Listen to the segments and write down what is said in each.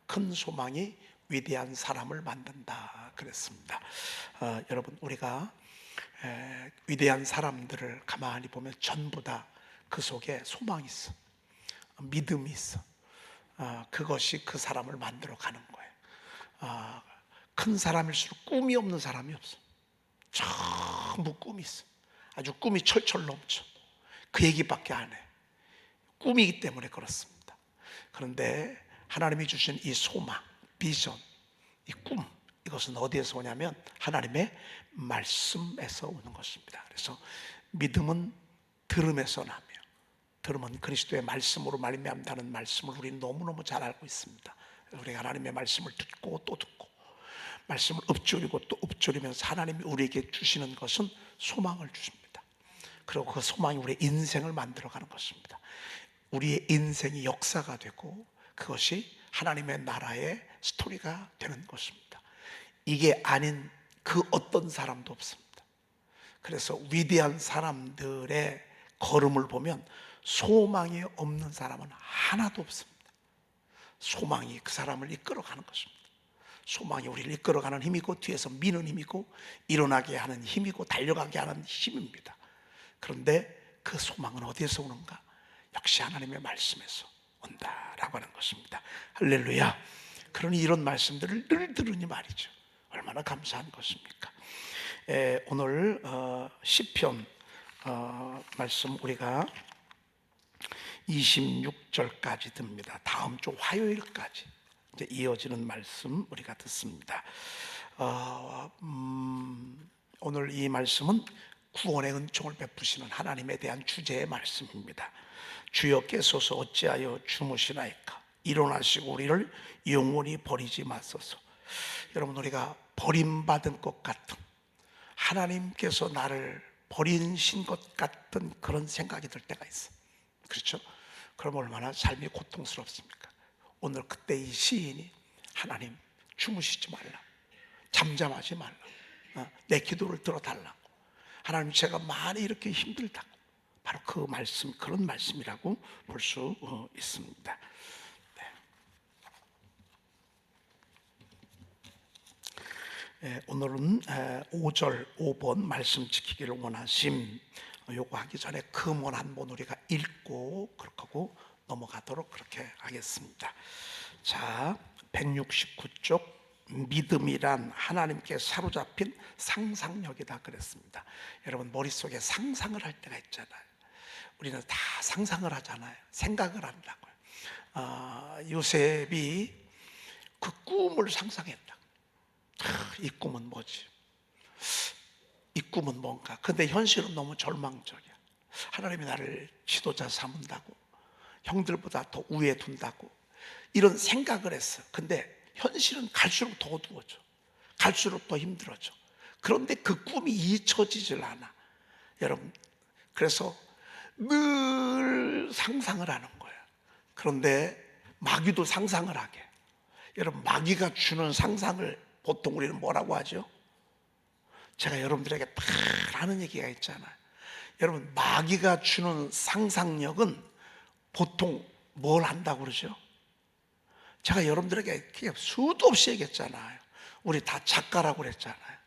큰 소망이 위대한 사람을 만든다 그랬습니다. 여러분, 우리가 위대한 사람들을 가만히 보면 전부 다 그 속에 소망이 있어, 믿음이 있어. 그것이 그 사람을 만들어 가는 거예요. 큰 사람일수록 꿈이 없는 사람이 없어. 전부 꿈이 있어. 아주 꿈이 철철 넘쳐. 그 얘기밖에 안 해. 꿈이기 때문에 그렇습니다. 그런데 하나님이 주신 이 소망, 비전, 이 꿈, 이것은 어디에서 오냐면 하나님의 말씀에서 오는 것입니다. 그래서 믿음은 들음에서 나며, 들음은 그리스도의 말씀으로 말미암다는 말씀을 우리는 너무너무 잘 알고 있습니다. 우리가 하나님의 말씀을 듣고 또 듣고, 말씀을 읊조리고 또 읊조리면서 하나님이 우리에게 주시는 것은 소망을 주십니다. 그리고 그 소망이 우리의 인생을 만들어가는 것입니다. 우리의 인생이 역사가 되고 그것이 하나님의 나라의 스토리가 되는 것입니다. 이게 아닌 그 어떤 사람도 없습니다. 그래서 위대한 사람들의 걸음을 보면 소망이 없는 사람은 하나도 없습니다. 소망이 그 사람을 이끌어가는 것입니다. 소망이 우리를 이끌어가는 힘이고, 뒤에서 미는 힘이고, 일어나게 하는 힘이고, 달려가게 하는 힘입니다. 그런데 그 소망은 어디에서 오는가? 역시 하나님의 말씀에서 온다라고 하는 것입니다. 할렐루야. 그러니 이런 말씀들을 늘 들으니 말이죠, 얼마나 감사한 것입니까? 오늘 시편 말씀 우리가 26절까지 듭니다. 다음 주 화요일까지 이제 이어지는 말씀 우리가 듣습니다. 오늘 이 말씀은 구원의 은총을 베푸시는 하나님에 대한 주제의 말씀입니다. 주여 깨소서, 어찌하여 주무시나이까? 일어나시고 우리를 영원히 버리지 마소서. 여러분, 우리가 버림받은 것 같은, 하나님께서 나를 버리신 것 같은 그런 생각이 들 때가 있어요. 그렇죠? 그럼 얼마나 삶이 고통스럽습니까? 오늘 그때 이 시인이 하나님 주무시지 말라, 잠잠하지 말라, 내 기도를 들어달라고, 하나님 제가 많이 이렇게 힘들다고, 바로 그 말씀, 그런 말씀이라고 볼 수 있습니다. 오늘은 5절 5번 말씀 지키기를 원하심, 요거 하기 전에 금원 한번 우리가 읽고 그렇게 하고 넘어가도록 그렇게 하겠습니다. 자, 169쪽 믿음이란 하나님께 사로잡힌 상상력이다 그랬습니다. 여러분, 머릿속에 상상을 할 때가 있잖아요. 우리는 다 상상을 하잖아요. 생각을 한다고요. 요셉이 그 꿈을 상상했다. 이 꿈은 뭐지? 이 꿈은 뭔가? 근데 현실은 너무 절망적이야. 하나님이 나를 지도자 삼은다고, 형들보다 더 우위에 둔다고, 이런 생각을 했어. 근데 현실은 갈수록 더 어두워져, 갈수록 더 힘들어져. 그런데 그 꿈이 잊혀지질 않아. 여러분, 그래서 늘 상상을 하는 거야. 그런데 마귀도 상상을 하게. 여러분, 마귀가 주는 상상을 보통 우리는 뭐라고 하죠? 제가 여러분들에게 다 하는 얘기가 있잖아요. 여러분, 마귀가 주는 상상력은 보통 뭘 한다고 그러죠? 제가 여러분들에게 수도 없이 얘기했잖아요. 우리 다 작가라고 그랬잖아요.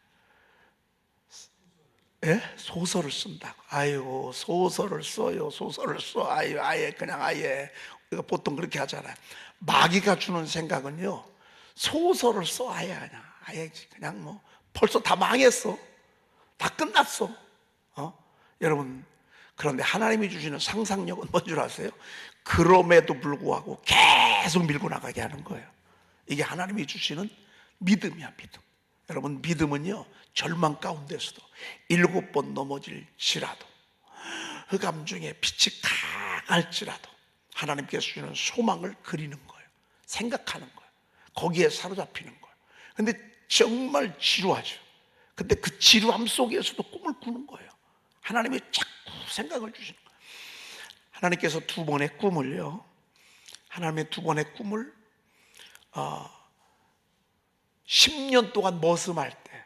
예? 소설을 쓴다고. 아이고, 소설을 써요. 소설을 써. 아예 그냥 아예. 우리가 보통 그렇게 하잖아요. 마귀가 주는 생각은요, 소설을 써. 아예 그냥 뭐 벌써 다 망했어. 다 끝났어. 여러분, 그런데 하나님이 주시는 상상력은 뭔 줄 아세요? 그럼에도 불구하고 계속 밀고 나가게 하는 거예요. 이게 하나님이 주시는 믿음이야, 믿음. 여러분, 믿음은요, 절망 가운데서도 7번 넘어질지라도, 흑암 중에 빛이 강할지라도 하나님께서 주시는 소망을 그리는 거예요. 생각하는 거예요. 거기에 사로잡히는 거예요. 근데 정말 지루하죠. 근데 그 지루함 속에서도 꿈을 꾸는 거예요. 하나님이 자꾸 생각을 주시는 거예요. 하나님께서 두 번의 꿈을요, 하나님의 두 번의 꿈을 10년 동안 머슴할 때,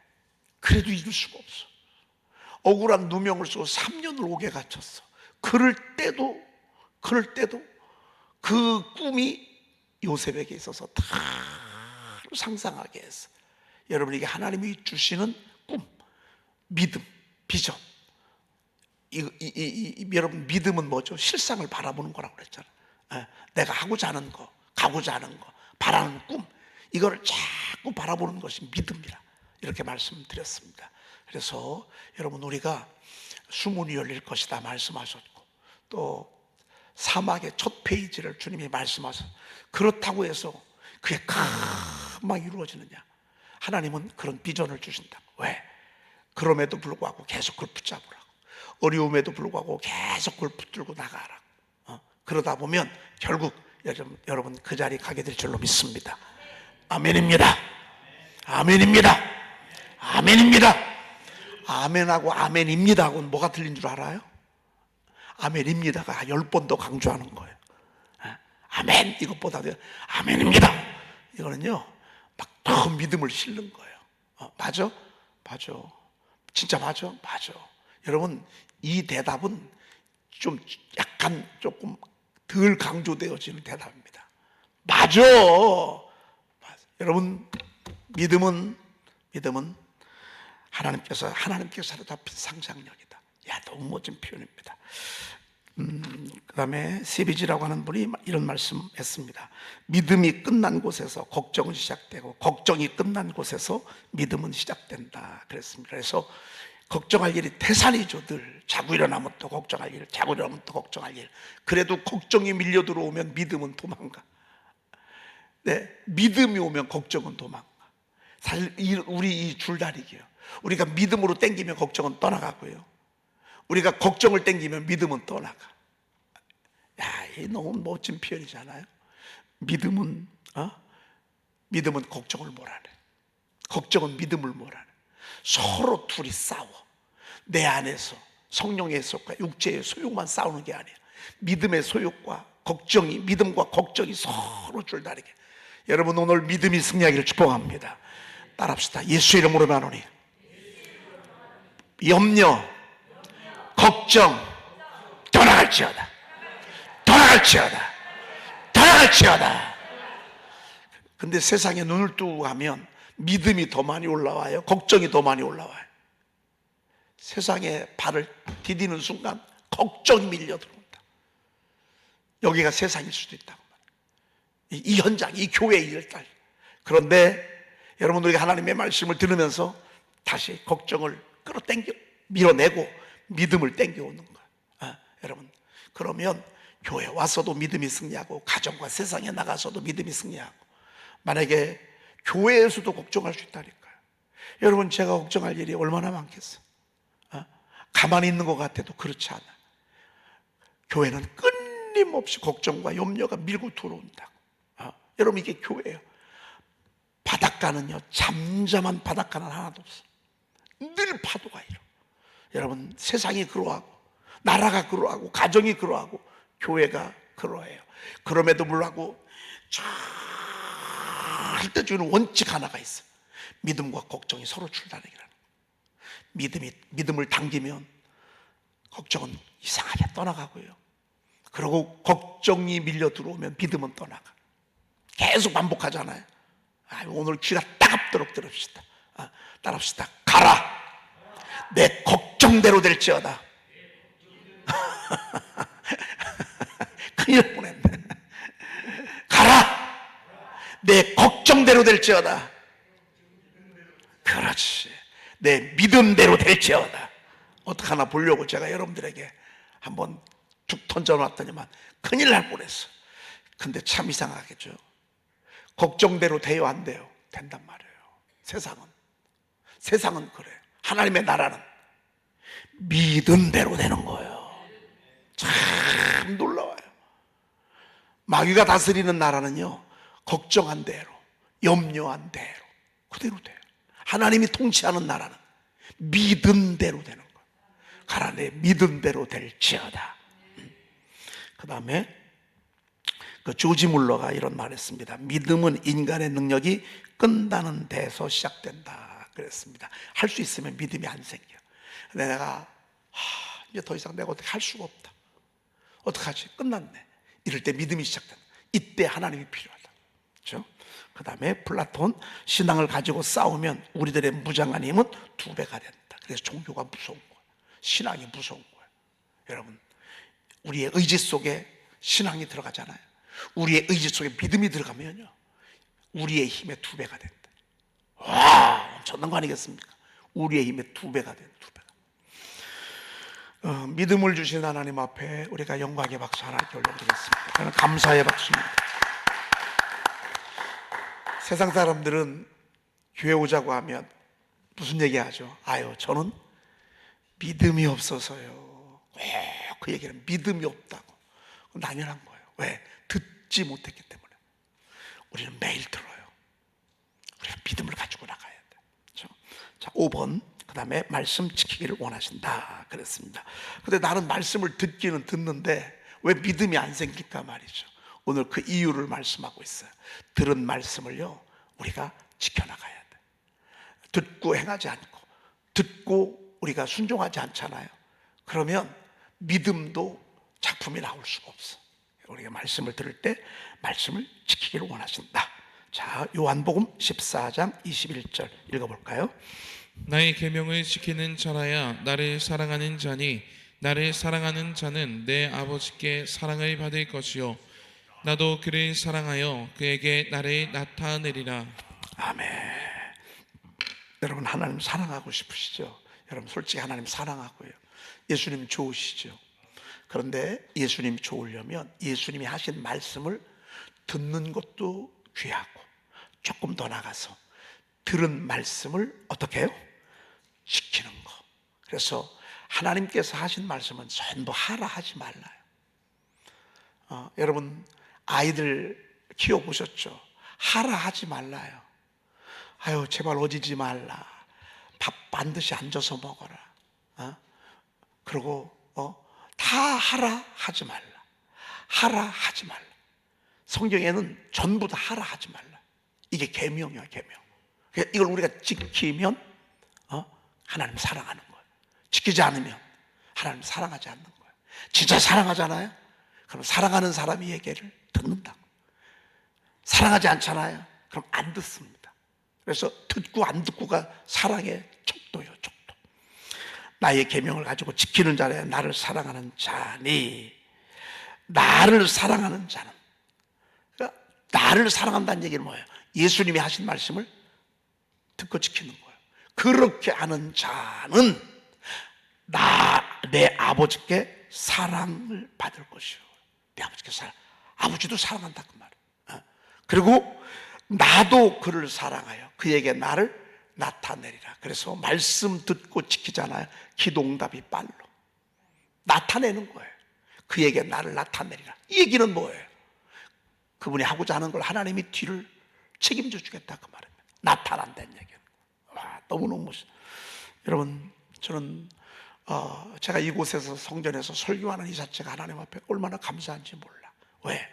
그래도 이룰 수가 없어. 억울한 누명을 쓰고 3년을 옥에 갇혔어. 그럴 때도 그 꿈이 요셉에게 있어서 다 상상하게 했어. 여러분에게 하나님이 주시는 꿈, 믿음, 비전. 여러분, 믿음은 뭐죠? 실상을 바라보는 거라고 그랬잖아. 내가 하고자 하는 거, 가고자 하는 거, 바라는 꿈, 이거를 자꾸 바라보는 것이 믿음이라 이렇게 말씀드렸습니다. 그래서 여러분, 우리가 수문이 열릴 것이다 말씀하셨고, 또 사막의 첫 페이지를 주님이 말씀하셔서, 그렇다고 해서 그게 금방 이루어지느냐? 하나님은 그런 비전을 주신다. 왜? 그럼에도 불구하고 계속 그걸 붙잡으라고, 어려움에도 불구하고 계속 그걸 붙들고 나가라고. 그러다 보면 결국 여러분 그 자리 가게 될 줄로 믿습니다. 아멘입니다. 아멘입니다. 아멘입니다. 아멘하고 아멘입니다하고는 뭐가 틀린 줄 알아요? 아멘입니다가 10번 더 강조하는 거예요. 아멘 이것보다도 아멘입니다, 이거는요 막 더 믿음을 실는 거예요. 맞아? 맞아. 진짜 맞아? 맞아. 여러분, 이 대답은 좀 약간 조금 덜 강조되어지는 대답입니다. 맞아. 여러분, 믿음은 하나님께서 사로잡힌 상상력이다. 야, 너무 멋진 표현입니다. 그 다음에 세비지라고 하는 분이 이런 말씀했습니다. 믿음이 끝난 곳에서 걱정은 시작되고, 걱정이 끝난 곳에서 믿음은 시작된다 그랬습니다. 그래서 걱정할 일이 태산이죠. 늘 자고 일어나면 또 걱정할 일, 자고 일어나면 또 걱정할 일. 그래도 걱정이 밀려 들어오면 믿음은 도망가. 네, 믿음이 오면 걱정은 도망가. 사실 우리 이 줄다리기요, 우리가 믿음으로 땡기면 걱정은 떠나가고요, 우리가 걱정을 땡기면 믿음은 떠나가. 야, 이 너무 멋진 표현이잖아요. 믿음은 걱정을 몰아내. 걱정은 믿음을 몰아내. 서로 둘이 싸워. 내 안에서 성령의 소욕과 육체의 소욕만 싸우는 게 아니야. 믿음의 소욕과 걱정이, 믿음과 걱정이 서로 줄다리게. 여러분, 오늘 믿음이 승리하기를 축복합니다. 따라합시다. 예수 이름으로 말하노니 염려, 걱정 떠나갈지어다. 떠나갈지어다. 떠나갈지어다. 근데 세상에 눈을 뜨고 가면 믿음이 더 많이 올라와요? 걱정이 더 많이 올라와요? 세상에 발을 디디는 순간 걱정이 밀려 들어온다. 여기가 세상일 수도 있다고 말이에요. 이 현장, 이 교회의 일들. 그런데 여러분, 우리가 하나님의 말씀을 들으면서 다시 걱정을 끌어당겨 밀어내고 믿음을 당겨오는 거예요. 여러분, 그러면 교회 와서도 믿음이 승리하고, 가정과 세상에 나가서도 믿음이 승리하고, 만약에 교회에서도 걱정할 수 있다니까요. 여러분, 제가 걱정할 일이 얼마나 많겠어요. 가만히 있는 것 같아도 그렇지 않아. 교회는 끊임없이 걱정과 염려가 밀고 들어온다고. 여러분, 이게 교회예요. 바닷가는요, 잠잠한 바닷가는 하나도 없어. 늘 파도가 일어. 여러분, 세상이 그러하고, 나라가 그러하고, 가정이 그러하고, 교회가 그러해요. 그럼에도 불구하고 절대 주는 원칙 하나가 있어. 믿음과 걱정이 서로 줄다리기라는 거예요. 믿음을 당기면 걱정은 이상하게 떠나가고요, 그리고 걱정이 밀려 들어오면 믿음은 떠나가. 계속 반복하잖아요. 오늘 귀가 따갑도록 들읍시다. 따라합시다. 가라, 내 걱정대로 될지어다. 큰일 날 뻔했네. 가라, 내 걱정대로 될지어다. 그렇지, 내 믿음대로 될지어다. 어떡하나 보려고 제가 여러분들에게 한번 툭 던져놨더니만 큰일 날 뻔했어. 근데 참 이상하겠죠. 걱정대로 돼요, 안 돼요? 된단 말이에요. 세상은 그래요. 하나님의 나라는 믿음대로 되는 거예요. 참 놀라워요. 마귀가 다스리는 나라는요, 걱정한 대로, 염려한 대로 그대로 돼요. 하나님이 통치하는 나라는 믿음대로 되는 거예요. 가라, 내 믿음대로 될지어다. 그 다음에 그 조지 물러가 이런 말을 했습니다. 믿음은 인간의 능력이 끝나는 데서 시작된다 그랬습니다. 할 수 있으면 믿음이 안 생겨. 근데 내가 이제 더 이상 내가 어떻게 할 수가 없다, 어떡하지? 끝났네. 이럴 때 믿음이 시작된다. 이때 하나님이 필요하다. 그렇죠? 그 다음에 플라톤, 신앙을 가지고 싸우면 우리들의 무장한 힘은 2배가 된다. 그래서 종교가 무서운 거예요. 신앙이 무서운 거예요. 여러분, 우리의 의지 속에 신앙이 들어가잖아요. 우리의 의지 속에 믿음이 들어가면요, 우리의 힘의 2배가 된다. 와, 엄청난 거 아니겠습니까? 우리의 힘의 2배가 된다. 2배가. 믿음을 주신 하나님 앞에 우리가 영광의 박수 하나님께 올려드리겠습니다. 저는 감사의 박수입니다. 세상 사람들은 교회 오자고 하면 무슨 얘기하죠? 아유, 저는 믿음이 없어서요. 그 얘기는 믿음이 없다고. 당연한 거예요. 왜? 듣지 못했기 때문에. 우리는 매일 들어요. 우리는 믿음을 가지고 나가야 돼. 그렇죠? 자, 5번. 그 다음에 말씀 지키기를 원하신다 그랬습니다. 근데 나는 말씀을 듣기는 듣는데 왜 믿음이 안 생길까 말이죠. 오늘 그 이유를 말씀하고 있어요. 들은 말씀을요, 우리가 지켜나가야 돼. 듣고 행하지 않고, 듣고 우리가 순종하지 않잖아요. 그러면 믿음도 작품이 나올 수가 없어. 우리가 말씀을 들을 때 말씀을 지키기를 원하신다. 자, 요한복음 14장 21절 읽어볼까요? 나의 계명을 지키는 자라야 나를 사랑하는 자니 나를 사랑하는 자는 내 아버지께 사랑을 받을 것이요 나도 그를 사랑하여 그에게 나를 나타내리라. 아멘. 여러분, 하나님 사랑하고 싶으시죠? 여러분, 솔직히 하나님 사랑하고요. 예수님 좋으시죠? 그런데 예수님 좋으려면 예수님이 하신 말씀을 듣는 것도 귀하고, 조금 더 나가서 들은 말씀을 어떻게 해요? 지키는 거. 그래서 하나님께서 하신 말씀은 전부 하라 하지 말라요. 여러분, 아이들 키워보셨죠? 하라 하지 말라요. 아유, 제발 어지지 말라. 밥 반드시 앉아서 먹어라. 그리고 다 하라 하지 말라. 하라 하지 말라. 성경에는 전부 다 하라 하지 말라. 이게 계명이야, 계명. 이걸 우리가 지키면 하나님 사랑하는 거예요. 지키지 않으면 하나님 사랑하지 않는 거예요. 진짜 사랑하잖아요? 그럼 사랑하는 사람이 얘기를 듣는다고. 사랑하지 않잖아요? 그럼 안 듣습니다. 그래서 듣고 안 듣고가 사랑의 척도예요, 척도. 나의 계명을 가지고 지키는 자라야 나를 사랑하는 자니, 나를 사랑하는 자는, 그러니까 나를 사랑한다는 얘기는 뭐예요? 예수님이 하신 말씀을 듣고 지키는 거예요. 그렇게 하는 자는 내 아버지께 사랑을 받을 것이요. 내 아버지께 아버지도 사랑한다 그 말이에요. 그리고 나도 그를 사랑하여 그에게 나를 나타내리라. 그래서 말씀 듣고 지키잖아요. 기도응답이 빨로 나타내는 거예요. 그에게 나를 나타내리라. 이 얘기는 뭐예요? 그분이 하고자 하는 걸 하나님이 뒤를 책임져 주겠다 그 말입니다. 나타난다는 얘기는. 와, 너무너무 멋있어요. 여러분, 저는 제가 이곳에서 성전에서 설교하는 이 자체가 하나님 앞에 얼마나 감사한지 몰라. 왜?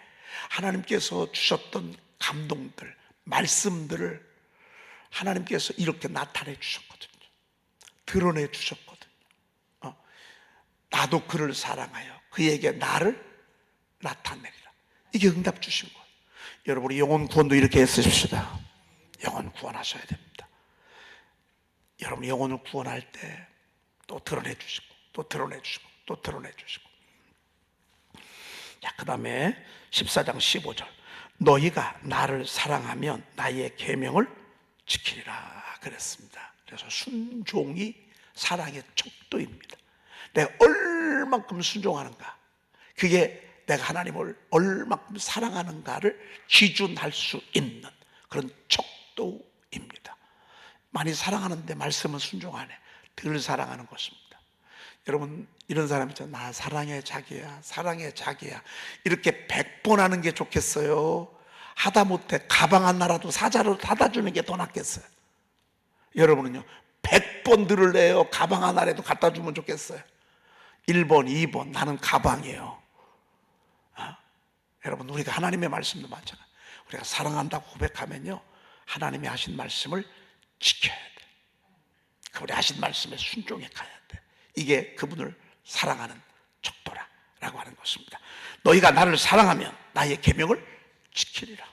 하나님께서 주셨던 감동들, 말씀들을 하나님께서 이렇게 나타내 주셨거든요. 드러내 주셨거든요. 나도 그를 사랑하여 그에게 나를 나타내리라. 이게 응답 주신 거예요. 여러분이 영혼 구원도 이렇게 애쓰십시다. 영혼 구원하셔야 됩니다. 여러분 영혼을 구원할 때 또 드러내 주시고 또 드러내 주시고 또 드러내 주시고. 자, 그 다음에 14장 15절 너희가 나를 사랑하면 나의 계명을 지키리라 그랬습니다. 그래서 순종이 사랑의 척도입니다. 내가 얼만큼 순종하는가, 그게 내가 하나님을 얼만큼 사랑하는가를 기준할 수 있는 그런 척도입니다. 많이 사랑하는데 말씀은 순종 안 해. 덜 사랑하는 것입니다. 여러분, 이런 사람 있잖아요. 나 사랑해 자기야, 사랑해 자기야, 이렇게 100번 하는 게 좋겠어요? 하다못해 가방 하나라도 사자로 사다 주는 게 더 낫겠어요? 여러분은요 100번 들을래요? 가방 하나라도 갖다 주면 좋겠어요? 1번, 2번 나는 가방이에요. 여러분, 우리가 하나님의 말씀도 많잖아요. 우리가 사랑한다고 고백하면요 하나님이 하신 말씀을 지켜야 돼. 그분이 하신 말씀에 순종해 가야 돼. 이게 그분을 사랑하는 척도라고 하는 것입니다. 너희가 나를 사랑하면 나의 계명을 지키리라.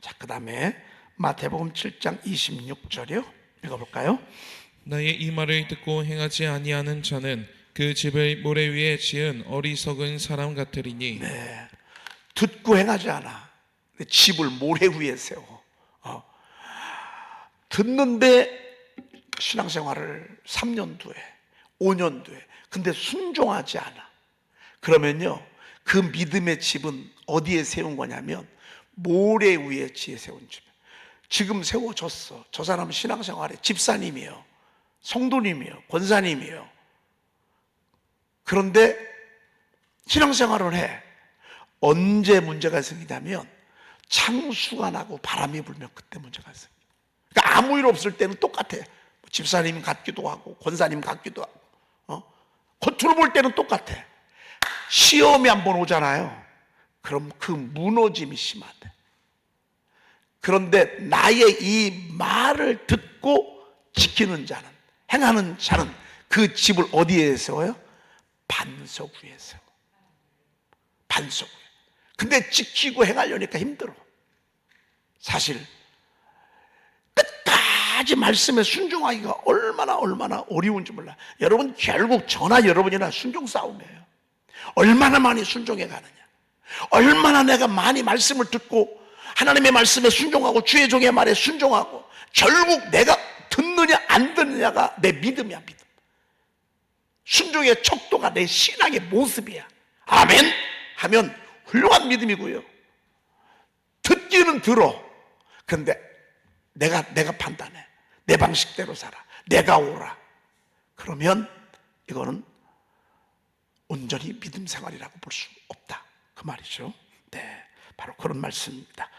자, 그 다음에 마태복음 7장 26절이요. 읽어볼까요? 나의 이 말을 듣고 행하지 아니하는 자는 그 집을 모래 위에 지은 어리석은 사람 같으리니. 듣고 행하지 않아. 근데 집을 모래 위에 세워. 듣는데 신앙생활을 3년 뒤에 5년 뒤에 근데 순종하지 않아. 그러면요, 그 믿음의 집은 어디에 세운 거냐면 모래 위에 지에 세운 집. 지금 세워졌어. 저 사람은 신앙생활에 집사님이에요, 성도님이에요, 권사님이에요. 그런데 신앙생활을 해. 언제 문제가 생기냐면 창수가 나고 바람이 불면 그때 문제가 생겨. 그러니까 아무 일 없을 때는 똑같아. 집사님 같기도 하고 권사님 같기도 하고, 겉으로 볼 때는 똑같아. 시험이 한번 오잖아요. 그럼 그 무너짐이 심하대. 그런데 나의 이 말을 듣고 지키는 자는, 행하는 자는 그 집을 어디에 세워요? 반석 위에 세워. 반석 위에. 근데 지키고 행하려니까 힘들어. 사실 끝까지 말씀에 순종하기가 얼마나 어려운지 몰라. 여러분, 결국 저나 여러분이나 순종 싸움이에요. 얼마나 많이 순종해 가느냐, 얼마나 내가 많이 말씀을 듣고 하나님의 말씀에 순종하고 주의 종의 말에 순종하고, 결국 내가 듣느냐 안 듣느냐가 내 믿음이야. 믿음, 순종의 척도가 내 신앙의 모습이야. 아멘 하면 훌륭한 믿음이고요, 듣기는 들어. 그런데 내가 판단해. 내 방식대로 살아. 내가 옳아. 그러면 이거는 온전히 믿음 생활이라고 볼 수 없다, 그 말이죠. 네, 바로 그런 말씀입니다.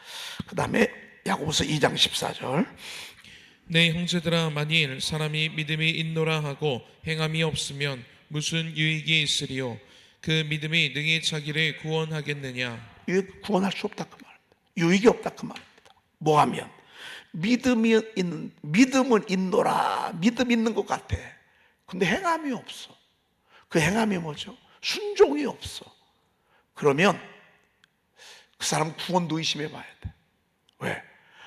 그 다음에 야고보서 2장 14절. 내 형제들아, 만일 사람이 믿음이 있노라 하고 행함이 없으면 무슨 유익이 있으리요? 그 믿음이 능히 자기를 구원하겠느냐? 구원할 수 없다, 그 말입니다. 유익이 없다, 그 말입니다. 뭐 하면? 믿음은 있노라, 믿음 있는 것 같아. 근데 행함이 없어. 그 행함이 뭐죠? 순종이 없어. 그러면 그 사람 구원도 의심해 봐야 돼. 왜?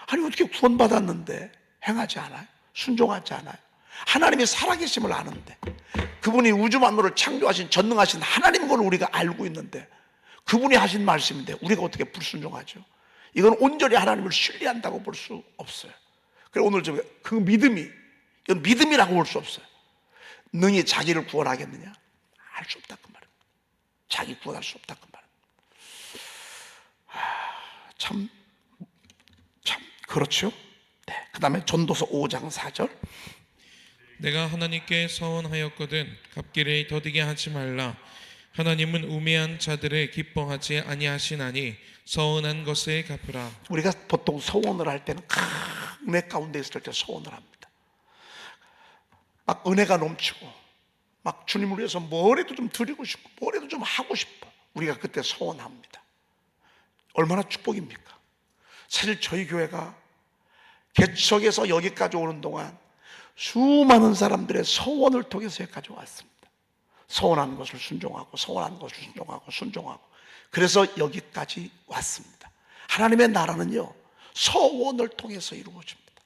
아니, 어떻게 구원받았는데 행하지 않아요? 순종하지 않아요? 하나님의 살아계심을 아는데, 그분이 우주 만물을 창조하신 전능하신 하나님 걸 우리가 알고 있는데, 그분이 하신 말씀인데 우리가 어떻게 불순종하죠? 이건 온전히 하나님을 신뢰한다고 볼 수 없어요. 그래서 오늘 그 믿음이, 이건 믿음이라고 볼 수 없어요. 능히 자기를 구원하겠느냐? 할 수 없다, 그 말은. 자기 구원할 수 없다, 그 말은. 참 그렇죠. 네. 그 다음에 전도서 5장 4절. 내가 하나님께 서원하였거든 갚기를 더디게 하지 말라. 하나님은 우매한 자들을 기뻐하지 아니하시나니 서원한 것을 갚으라. 우리가 보통 서원을 할 때는 은혜 가운데 있을 때 서원을 합니다. 막 은혜가 넘치고 막 주님을 위해서 뭐라도 좀 드리고 싶고 뭐라도 좀 하고 싶어. 우리가 그때 서원합니다. 얼마나 축복입니까? 사실 저희 교회가 개척에서 여기까지 오는 동안 수많은 사람들의 서원을 통해서 여기까지 왔습니다. 서원한 것을 순종하고, 서원한 것을 순종하고, 그래서 여기까지 왔습니다. 하나님의 나라는요, 서원을 통해서 이루어집니다.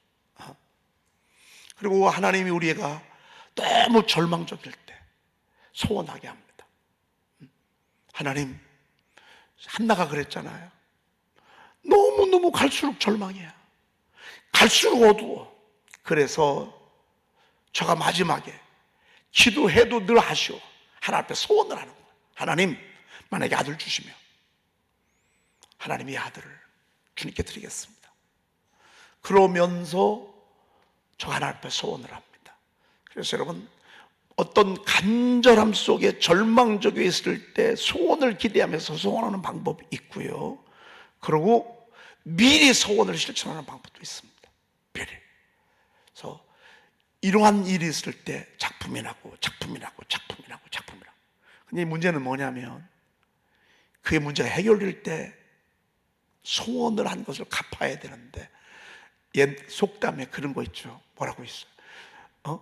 그리고 하나님이 우리가 너무 절망적일 때 소원하게 합니다. 하나님, 한나가 그랬잖아요. 너무너무 갈수록 절망이야. 갈수록 어두워. 그래서 저가 마지막에 기도해도 늘 하시오. 하나님 앞에 소원을 하는 거예요. 하나님, 만약에 아들 주시면 하나님이 아들을 주님께 드리겠습니다. 그러면서 저 하나님 앞에 소원을 합니다. 그래서 여러분, 어떤 간절함 속에 절망적에 있을 때 소원을 기대하면서 소원하는 방법이 있고요, 그리고 미리 소원을 실천하는 방법도 있습니다. 미리. 그래서 이러한 일이 있을 때 작품이 나고. 근데 문제는 뭐냐면, 그의 문제가 해결될 때 소원을 한 것을 갚아야 되는데, 옛 속담에 그런 거 있죠. 뭐라고 있어요?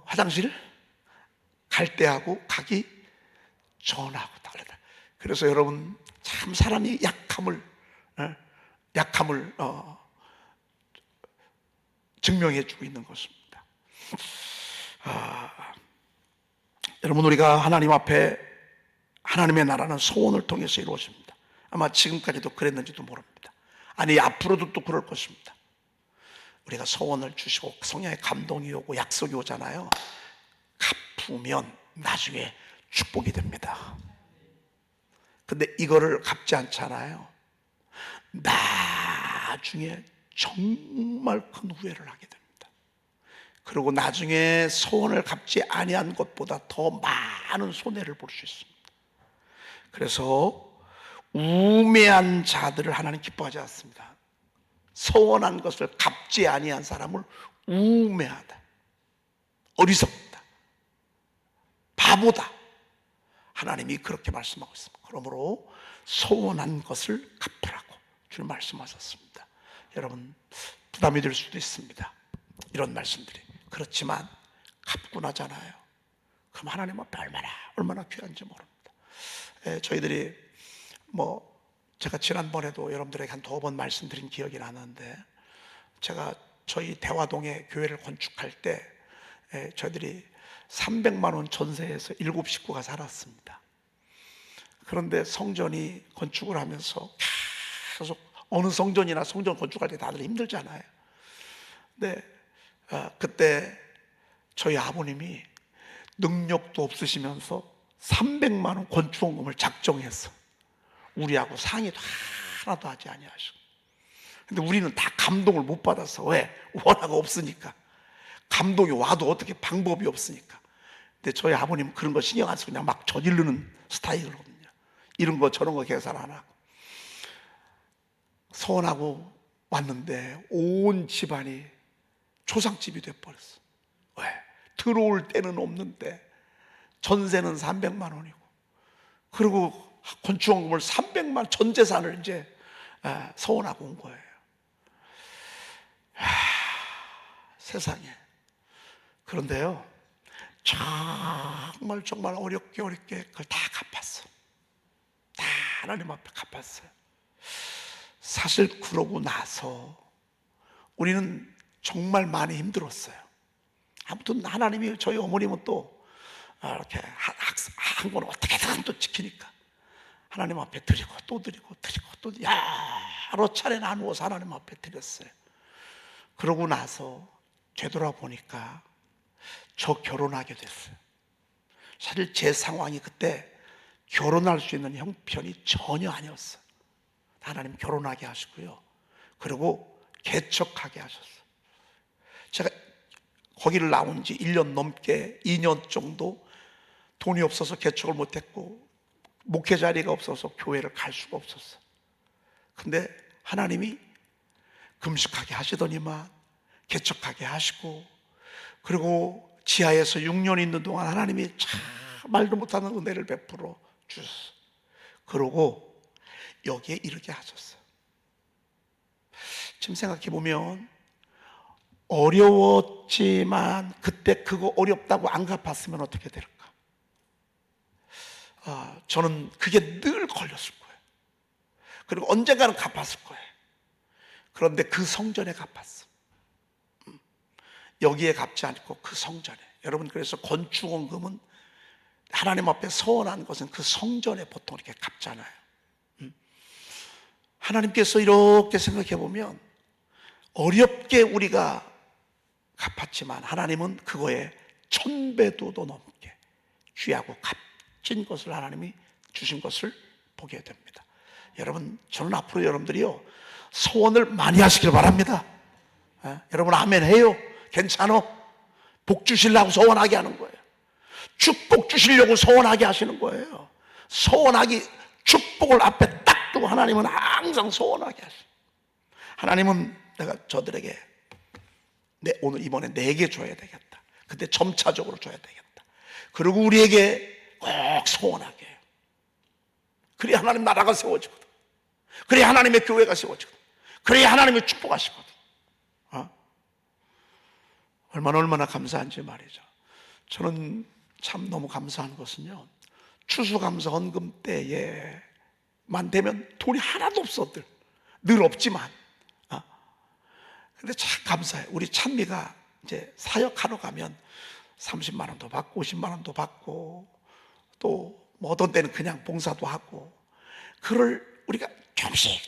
화장실 갈 때하고 가기 전하고 다르다. 그래서 여러분, 참 사람이 약함을 증명해 주고 있는 것입니다. 여러분, 우리가 하나님 앞에 하나님의 나라는 소원을 통해서 이루어집니다. 아마 지금까지도 그랬는지도 모릅니다. 아니, 앞으로도 또 그럴 것입니다. 우리가 소원을 주시고 성령의 감동이 오고 약속이 오잖아요. 갚으면 나중에 축복이 됩니다. 근데 이거를 갚지 않잖아요. 나중에 정말 큰 후회를 하게 됩니다. 그리고 나중에 소원을 갚지 아니한 것보다 더 많은 손해를 볼 수 있습니다. 그래서 우매한 자들을 하나님 기뻐하지 않습니다. 소원한 것을 갚지 아니한 사람을 우매하다, 어리석다, 바보다, 하나님이 그렇게 말씀하고 있습니다. 그러므로 소원한 것을 갚으라고 주님 말씀하셨습니다. 여러분, 부담이 될 수도 있습니다, 이런 말씀들이. 그렇지만 갚고 나잖아요. 그럼 하나님 앞에 얼마나 귀한지 모릅니다. 저희들이 제가 지난번에도 여러분들에게 한 2번 말씀드린 기억이 나는데, 제가 저희 대화동에 교회를 건축할 때 저희들이 300만 원 전세에서 7 식구가 살았습니다. 그런데 성전이 건축을 하면서 계속, 어느 성전이나 성전 건축할 때 다들 힘들잖아요. 근데 그때 저희 아버님이 능력도 없으시면서 300만 원 건축원금을 작정해서 우리하고 상의도 하나도 하지 아니하시고. 근데 우리는 다 감동을 못 받아서. 왜? 워낙 없으니까. 감동이 와도 어떻게 방법이 없으니까. 근데 저희 아버님은 그런 거 신경 안 쓰고 그냥 막 저지르는 스타일이거든요. 이런 거 저런 거 계산 안 하고. 서원하고 왔는데 온 집안이 초상집이 돼버렸어. 왜? 들어올 때는 없는데 전세는 300만 원이고, 그리고 건축원금을 300만, 전 재산을 이제 서원하고 온 거예요. 세상에. 그런데요, 정말 어렵게 그걸 다 갚았어. 다 하나님 앞에 갚았어요. 사실 그러고 나서 우리는 정말 많이 힘들었어요. 아무튼 하나님이, 저희 어머님은 또 이렇게 한 건 어떻게든 또 지키니까 하나님 앞에 드리고 또 여러 차례 나누어서 하나님 앞에 드렸어요. 그러고 나서 되돌아보니까 저 결혼하게 됐어요. 사실 제 상황이 그때 결혼할 수 있는 형편이 전혀 아니었어요. 하나님 결혼하게 하시고요, 그리고 개척하게 하셨어요. 제가 거기를 나온 지 1년 넘게, 2년 정도 돈이 없어서 개척을 못했고, 목회 자리가 없어서 교회를 갈 수가 없었어요. 근데 하나님이 금식하게 하시더니만 개척하게 하시고, 그리고 지하에서 6년 있는 동안 하나님이 참 말도 못하는 은혜를 베풀어 주셨어요. 그러고 여기에 이르게 하셨어요. 지금 생각해 보면 어려웠지만 그때 그거 어렵다고 안 갚았으면 어떻게 될까? 저는 그게 늘 걸렸을 거예요. 그리고 언젠가는 갚았을 거예요. 그런데 그 성전에 갚았어. 여기에 갚지 않고 그 성전에. 여러분, 그래서 건축원금은 하나님 앞에 서원한 것은 그 성전에 보통 이렇게 갚잖아요. 하나님께서 이렇게 생각해 보면 어렵게 우리가 갚았지만 하나님은 그거에 1000배도 더 넘게 귀하고 값진 것을 하나님이 주신 것을 보게 됩니다. 여러분, 저는 앞으로 여러분들이요, 소원을 많이 하시길 바랍니다. 여러분, 아멘 해요. 괜찮아. 복 주시려고 소원하게 하는 거예요. 축복 주시려고 소원하게 하시는 거예요. 소원하기, 축복을 앞에 딱 두고 하나님은 항상 소원하게 하셔요. 하나님은 내가 저들에게 오늘 이번에 4개 줘야 되겠다. 근데 점차적으로 줘야 되겠다. 그리고 우리에게 꼭 소원하게 해요. 그래야 하나님 나라가 세워지거든. 그래야 하나님의 교회가 세워지거든. 그래야 하나님의 축복하시거든. 얼마나 감사한지 말이죠. 저는 참 너무 감사한 것은요, 추수감사 헌금 때에만 되면 돈이 하나도 없어. 늘 없지만 근데 참 감사해요. 우리 찬미가 이제 사역하러 가면 30만 원도 받고 50만 원도 받고 또 뭐 어떤 때는 그냥 봉사도 하고, 그걸 우리가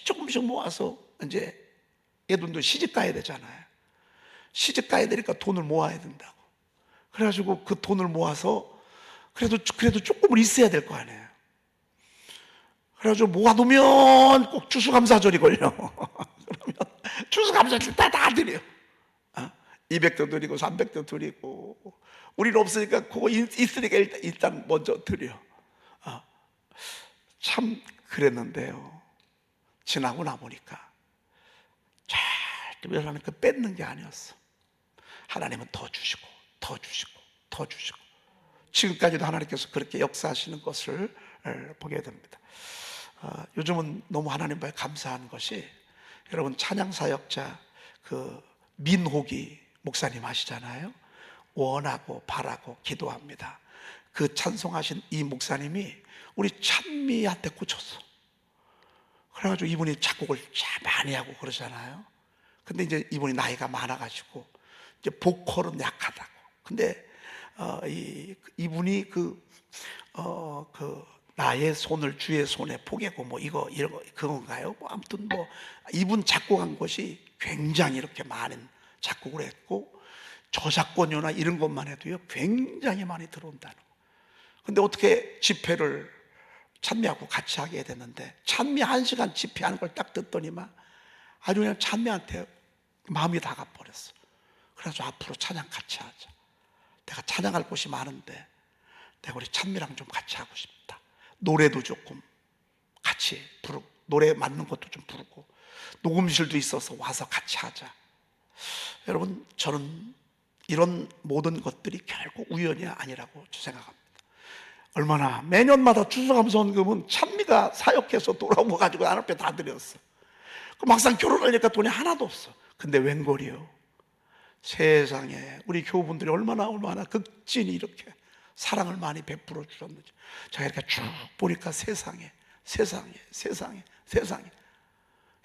조금씩 모아서 이제 얘들도 시집 가야 되잖아요. 시집 가야 되니까 돈을 모아야 된다고. 그래가지고 그 돈을 모아서 그래도 조금은 있어야 될 거 아니에요. 그래가지고 모아두면 꼭 추수감사절이 걸려. 그러면 추수감사절 다 드려요. 200도 드리고 300도 드리고, 우리는 없으니까 그거 있으니까 일단 먼저 드려. 참 그랬는데요, 지나고 나보니까 절대 하나님 그 뺏는 게 아니었어. 하나님은 더 주시고 더 주시고 더 주시고, 지금까지도 하나님께서 그렇게 역사하시는 것을 보게 됩니다. 요즘은 너무 하나님 앞에 감사한 것이, 여러분 찬양사역자 그 민호기 목사님 아시잖아요. 원하고 바라고 기도합니다. 그 찬송하신 이 목사님이 우리 찬미한테 꽂혔어. 그래가지고 이분이 작곡을 참 많이 하고 그러잖아요. 근데 이제 이분이 나이가 많아가지고 이제 보컬은 약하다고. 근데 이분이 그 나의 손을 주의 손에 포개고 뭐 이런 거 그건가요? 뭐 아무튼 뭐 이분 작곡한 것이 굉장히 이렇게 많은 작곡을 했고, 저작권료나 이런 것만 해도요 굉장히 많이 들어온다는 거. 근데 어떻게 집회를 찬미하고 같이 하게 됐는데, 찬미 1시간 집회하는 걸 딱 듣더니만 아주 그냥 찬미한테 마음이 다 가버렸어. 그래서 앞으로 찬양 같이 하자. 내가 찬양할 곳이 많은데 내가 우리 찬미랑 좀 같이 하고 싶다. 노래도 조금 같이 부르고, 노래 맞는 것도 좀 부르고, 녹음실도 있어서 와서 같이 하자. 여러분, 저는 이런 모든 것들이 결국 우연이 아니라고 생각합니다. 얼마나 매년마다 추수감사원금은 찬미가 사역해서 돌아오고 가지고 안 앞에 다 드렸어. 막상 결혼하니까 돈이 하나도 없어. 근데 웬걸이요, 세상에 우리 교우분들이 얼마나 극진히 이렇게 사랑을 많이 베풀어 주셨는지 제가 이렇게 쭉 보니까 세상에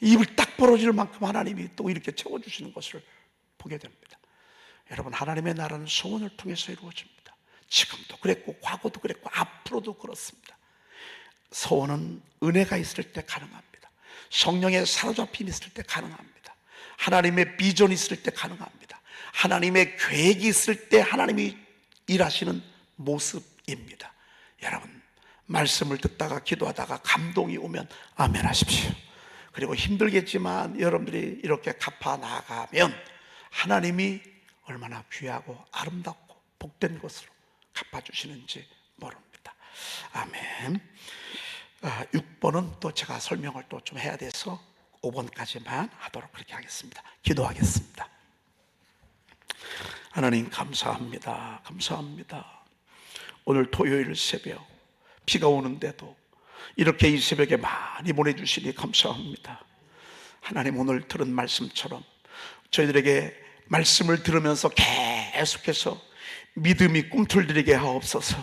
입을 딱 벌어질 만큼 하나님이 또 이렇게 채워주시는 것을 보게 됩니다. 여러분, 하나님의 나라는 소원을 통해서 이루어집니다. 지금도 그랬고 과거도 그랬고 앞으로도 그렇습니다. 소원은 은혜가 있을 때 가능합니다. 성령의 사로잡힘이 있을 때 가능합니다. 하나님의 비전이 있을 때 가능합니다. 하나님의 계획이 있을 때 하나님이 일하시는 모습입니다. 여러분, 말씀을 듣다가 기도하다가 감동이 오면 아멘 하십시오. 그리고 힘들겠지만 여러분들이 이렇게 갚아 나가면 하나님이 얼마나 귀하고 아름답고 복된 것으로 갚아주시는지 모릅니다. 아멘. 6번은 또 제가 설명을 또 좀 해야 돼서 5번까지만 하도록 그렇게 하겠습니다. 기도하겠습니다. 하나님 감사합니다. 오늘 토요일 새벽 비가 오는데도 이렇게 이 새벽에 많이 보내주시니 감사합니다. 하나님, 오늘 들은 말씀처럼 저희들에게 말씀을 들으면서 계속해서 믿음이 꿈틀들이게 하옵소서,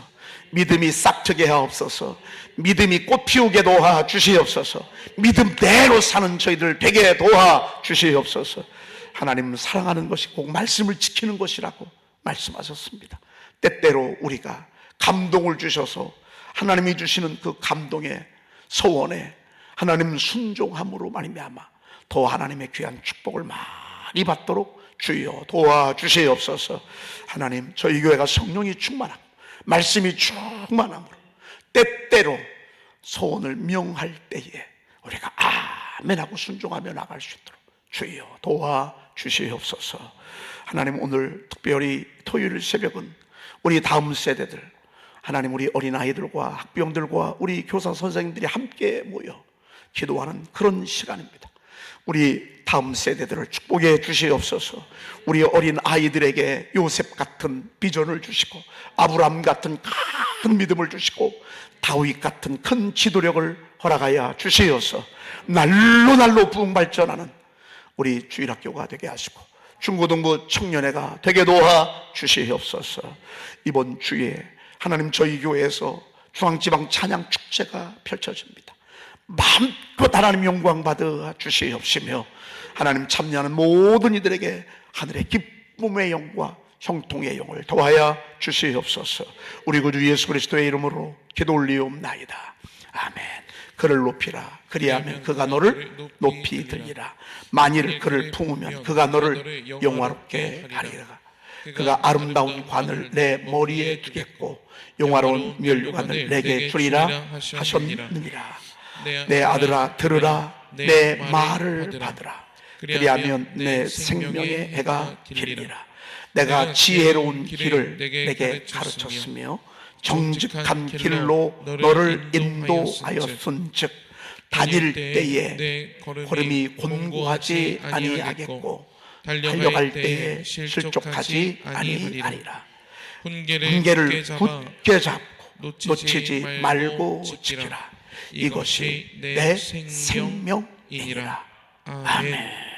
믿음이 싹트게 하옵소서, 믿음이 꽃 피우게 도와 주시옵소서, 믿음대로 사는 저희들 되게 도와 주시옵소서. 하나님, 사랑하는 것이 꼭 말씀을 지키는 것이라고 말씀하셨습니다. 때때로 우리가 감동을 주셔서 하나님이 주시는 그 감동의 소원에 하나님 순종함으로 말미암아 더 하나님의 귀한 축복을 많이 받도록 주여 도와주시옵소서. 하나님, 저희 교회가 성령이 충만하고 말씀이 충만함으로 때때로 소원을 명할 때에 우리가 아멘하고 순종하며 나갈 수 있도록 주여 도와주시옵소서. 하나님, 오늘 특별히 토요일 새벽은 우리 다음 세대들, 하나님, 우리 어린아이들과 학부형들과 우리 교사 선생님들이 함께 모여 기도하는 그런 시간입니다. 우리 다음 세대들을 축복해 주시옵소서. 우리 어린 아이들에게 요셉 같은 비전을 주시고, 아브람 같은 큰 믿음을 주시고, 다윗 같은 큰 지도력을 허락하여 주시옵소서. 날로 부흥 발전하는 우리 주일학교가 되게 하시고 중고등부 청년회가 되게 도와 주시옵소서. 이번 주에 하나님, 저희 교회에서 중앙지방 찬양 축제가 펼쳐집니다. 마음껏 하나님 영광 받아 주시옵시며 하나님 참여하는 모든 이들에게 하늘의 기쁨의 영과 형통의 영을 더하여 주시옵소서. 우리 구주 예수 그리스도의 이름으로 기도 올리옵나이다. 아멘. 그를 높이라. 그리하면 그가 너를 높이 들리라. 만일 그를 품으면 그가 너를 영화롭게 하리라. 그가 아름다운 관을 내 머리에 두겠고 영화로운 면류관을 내게 주리라 하셨느니라. 내 아들아 들으라. 내 말을 받으라. 그리하면 내 생명의 해가 길리라. 내가 지혜로운 길을 내게 가르쳤으며 정직한 길로 너를 인도하였은즉 다닐 때에 걸음이 곤고하지 아니하겠고 달려갈 때에 실족하지 아니하리라. 훈계를 굳게 잡고 놓치지 말고 지키라. 이것이 내 생명이니라. 아멘.